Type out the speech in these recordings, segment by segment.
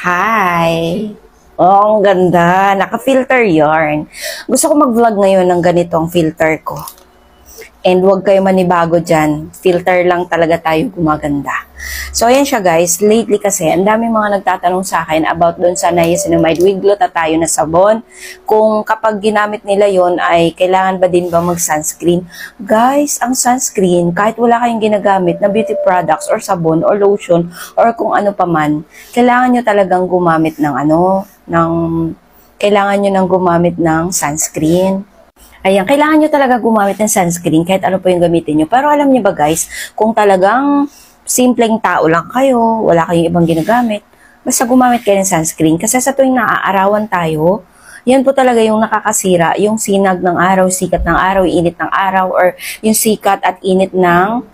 Hi! Oh, ang ganda. Naka-filter yarn. Gusto ko mag-vlog ngayon ng ganitong filter ko. And huwag kayo manibago dyan. Filter lang talaga tayo gumaganda. So, ayan siya guys. Lately kasi, ang daming mga nagtatanong sa akin about doon sa niacinamide with glutathione na sabon. Kung kapag ginamit nila yon ay kailangan ba din ba mag-sunscreen? Guys, ang sunscreen, kahit wala kayong ginagamit na beauty products or sabon or lotion or kung ano pa man, kailangan nyo talagang gumamit ng kailangan nyo nang gumamit ng sunscreen. Ayan, kailangan nyo talaga gumamit ng sunscreen kahit ano po yung gamitin nyo. Pero alam nyo ba guys, kung talagang simpleng tao lang kayo, wala kayong ibang ginagamit, basta gumamit kayo ng sunscreen. Kasi sa tuwing naaarawan tayo, yan po talaga yung nakakasira, yung sinag ng araw, sikat ng araw, init ng araw, or yung sikat at init ng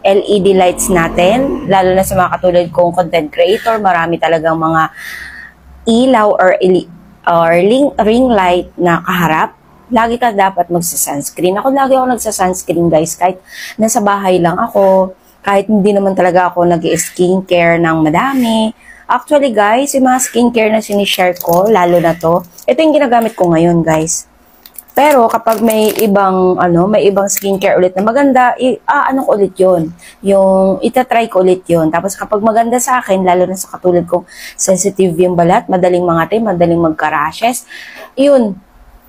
LED lights natin. Lalo na sa mga katulad kong content creator, marami talagang mga ilaw or ring light na kaharap. Lagi ka dapat magsa-sunscreen. Ako lagi ako nagsa-sunscreen guys, kahit nasa bahay lang ako, kahit hindi naman talaga ako nag-skincare ng madami. Actually guys, yung mga skincare na sinishare ko, lalo na to, ito yung ginagamit ko ngayon guys. Pero kapag may ibang skincare ulit na maganda, ko ulit yun. Yung itatry ko ulit yun. Tapos kapag maganda sa akin, lalo na sa katulad kong sensitive yung balat, madaling mangati, madaling magka-rashes, yun.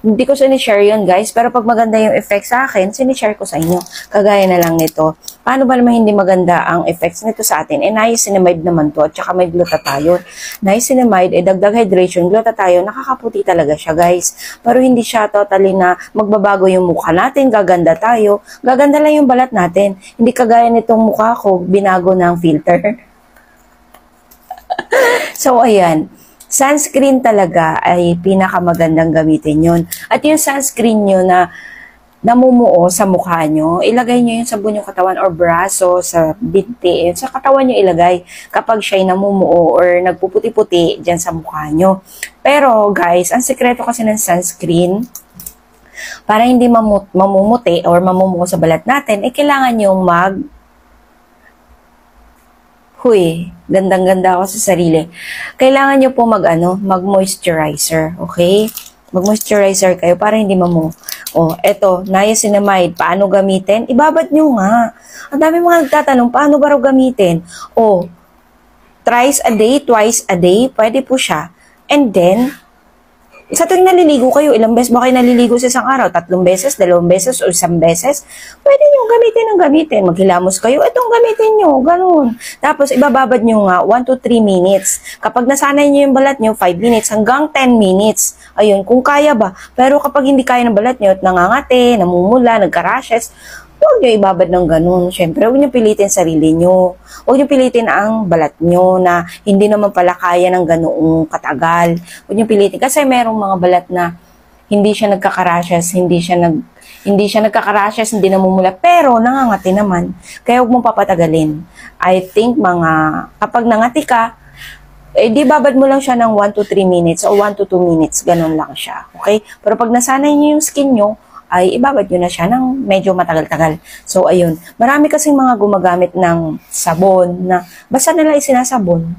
Hindi ko sinishare yun guys, pero pag maganda yung effects sa akin, sinishare ko sa inyo. Kagaya na lang nito. Paano ba naman hindi maganda ang effects nito sa atin? Niacinamide naman to, at saka may glutathione. Niacinamide, dagdag hydration, glutathione, nakakaputi talaga siya guys. Pero hindi siya totally na magbabago yung mukha natin, gaganda tayo. Gaganda lang yung balat natin. Hindi kagaya nitong mukha ko, binago ng filter. So ayan. Sunscreen talaga ay pinakamagandang gamitin yun. At yung sunscreen nyo na namumuo sa mukha nyo, ilagay nyo yun sa buong katawan or braso, sa binti, sa katawan nyo ilagay kapag siya'y namumuo or nagpuputi-puti dyan sa mukha nyo. Pero guys, ang sekreto kasi ng sunscreen, para hindi mamumuti or mamumuo sa balat natin, kailangan yung gandang-ganda ako sa sarili. Kailangan nyo po mag-moisturizer, okay? Mag-moisturizer kayo para hindi eto, niacinamide, paano gamitin? Ibabad nyo nga. Ang dami mga nagtatanong, paano ba raw gamitin? Thrice a day, twice a day, pwede po siya. And then, sa tuwing naliligo kayo, ilang beses ba kayo naliligo sa isang araw? 3 beses, 2 beses, o 1 beses? Pwede nyo gamitin. Maghilamos kayo, itong gamitin nyo, ganun. Tapos, ibababad nyo nga 1 to 3 minutes. Kapag nasanay nyo yung balat nyo, 5 minutes hanggang 10 minutes. Ayun, kung kaya ba. Pero kapag hindi kaya ng balat nyo at nangangate, namumula, nagka-rashes, huwag nyo ibabad ng ganun. Siyempre, huwag nyo pilitin sarili nyo. Huwag nyo pilitin ang balat nyo na hindi naman pala kaya ng ganoong katagal. Huwag nyo pilitin. Kasi merong mga balat na hindi siya nagkakarashes, hindi siya nagkakarashes, hindi namumula, pero nangangati naman. Kaya huwag mong papatagalin. I think kapag nangati ka, di babad mo lang siya ng 1 to 3 minutes o 1 to 2 minutes. Ganun lang siya. Okay? Pero pag nasanay nyo yung skin nyo, ay ibabad nyo na siya ng medyo matagal-tagal. So, ayun. Marami kasing mga gumagamit ng sabon na basta nila isinasabon.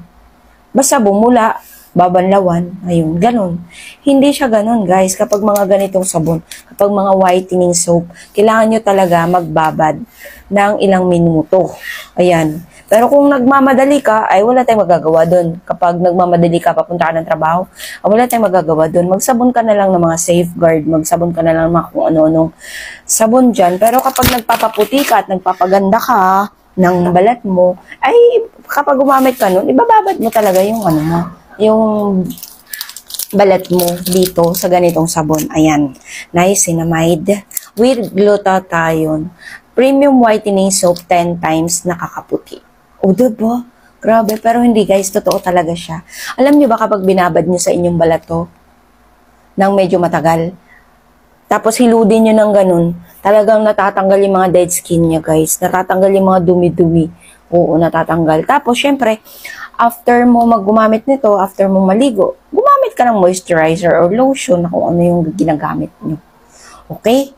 Basta bumula, babanlawan, ayun, ganun. Hindi siya ganun, guys. Kapag mga ganitong sabon, kapag mga whitening soap, kailangan nyo talaga magbabad ng ilang minuto. Ayan. Pero kung nagmamadali ka, ay wala tayong magagawa doon. Kapag nagmamadali ka, papunta ka ng trabaho, wala tayong magagawa doon. Magsabon ka na lang ng mga safeguard, magsabon ka na lang ng mga kung ano-anong sabon dyan. Pero kapag nagpapaputi ka at nagpapaganda ka ng balat mo, ay kapag gumamit ka nun, ibababad mo talaga yung yung balat mo dito sa ganitong sabon. Ayan, niacinamide with glutathione. Premium whitening soap 10 times nakakaputi. Diba? Grabe, pero hindi guys, totoo talaga siya. Alam nyo ba kapag binabad nyo sa inyong balat to, ng medyo matagal, tapos hiludin nyo ng ganun, talagang natatanggal yung mga dead skin niya guys. Natatanggal yung mga dumi-dumi. Oo, natatanggal. Tapos, syempre, after mo gumamit nito, after mo maligo, gumamit ka ng moisturizer or lotion na kung ano yung ginagamit nyo. Okay?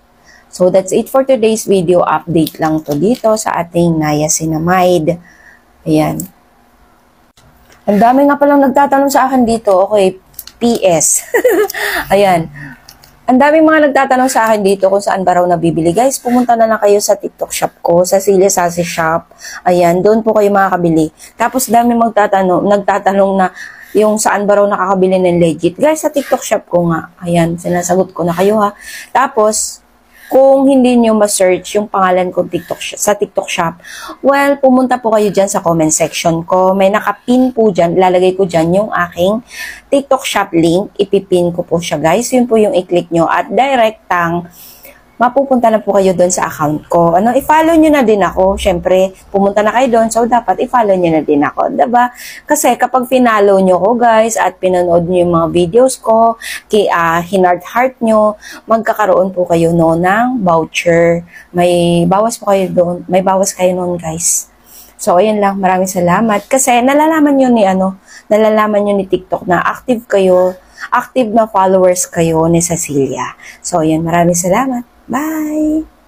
So, that's it for today's video. Update lang to dito sa ating niacinamide. Ayan. Ang dami nga palang nagtatanong sa akin dito. Okay, PS. Ayan. Ang daming mga nagtatanong sa akin dito kung saan ba raw nabibili. Guys, pumunta na lang kayo sa TikTok shop ko, sa Celia Sassy Shop. Ayan, doon po kayo makakabili. Tapos dami nagtatanong na yung saan ba raw nakakabili ng legit. Guys, sa TikTok shop ko nga. Ayan, sinasagot ko na kayo ha. Tapos, kung hindi nyo ma-search yung pangalan ko sa TikTok shop, well, pumunta po kayo dyan sa comment section ko. May nakapin po dyan. Lalagay ko dyan yung aking TikTok shop link. Ipipin ko po siya, guys. Yun po yung i-click nyo. At direktang mapupunta na po kayo doon sa account ko. I-follow nyo na din ako. Siyempre, pumunta na kayo doon. So, dapat i-follow nyo na din ako. Diba? Kasi kapag finalo nyo ko, guys, at pinanood nyo yung mga videos ko, hinard heart nyo, magkakaroon po kayo no ng voucher. May bawas po kayo doon. May bawas kayo noon, guys. So, ayun lang. Maraming salamat. Kasi nalalaman nyo ni TikTok na active kayo, active na followers kayo ni Cecilia. So, ayun. Maraming salamat. Bye!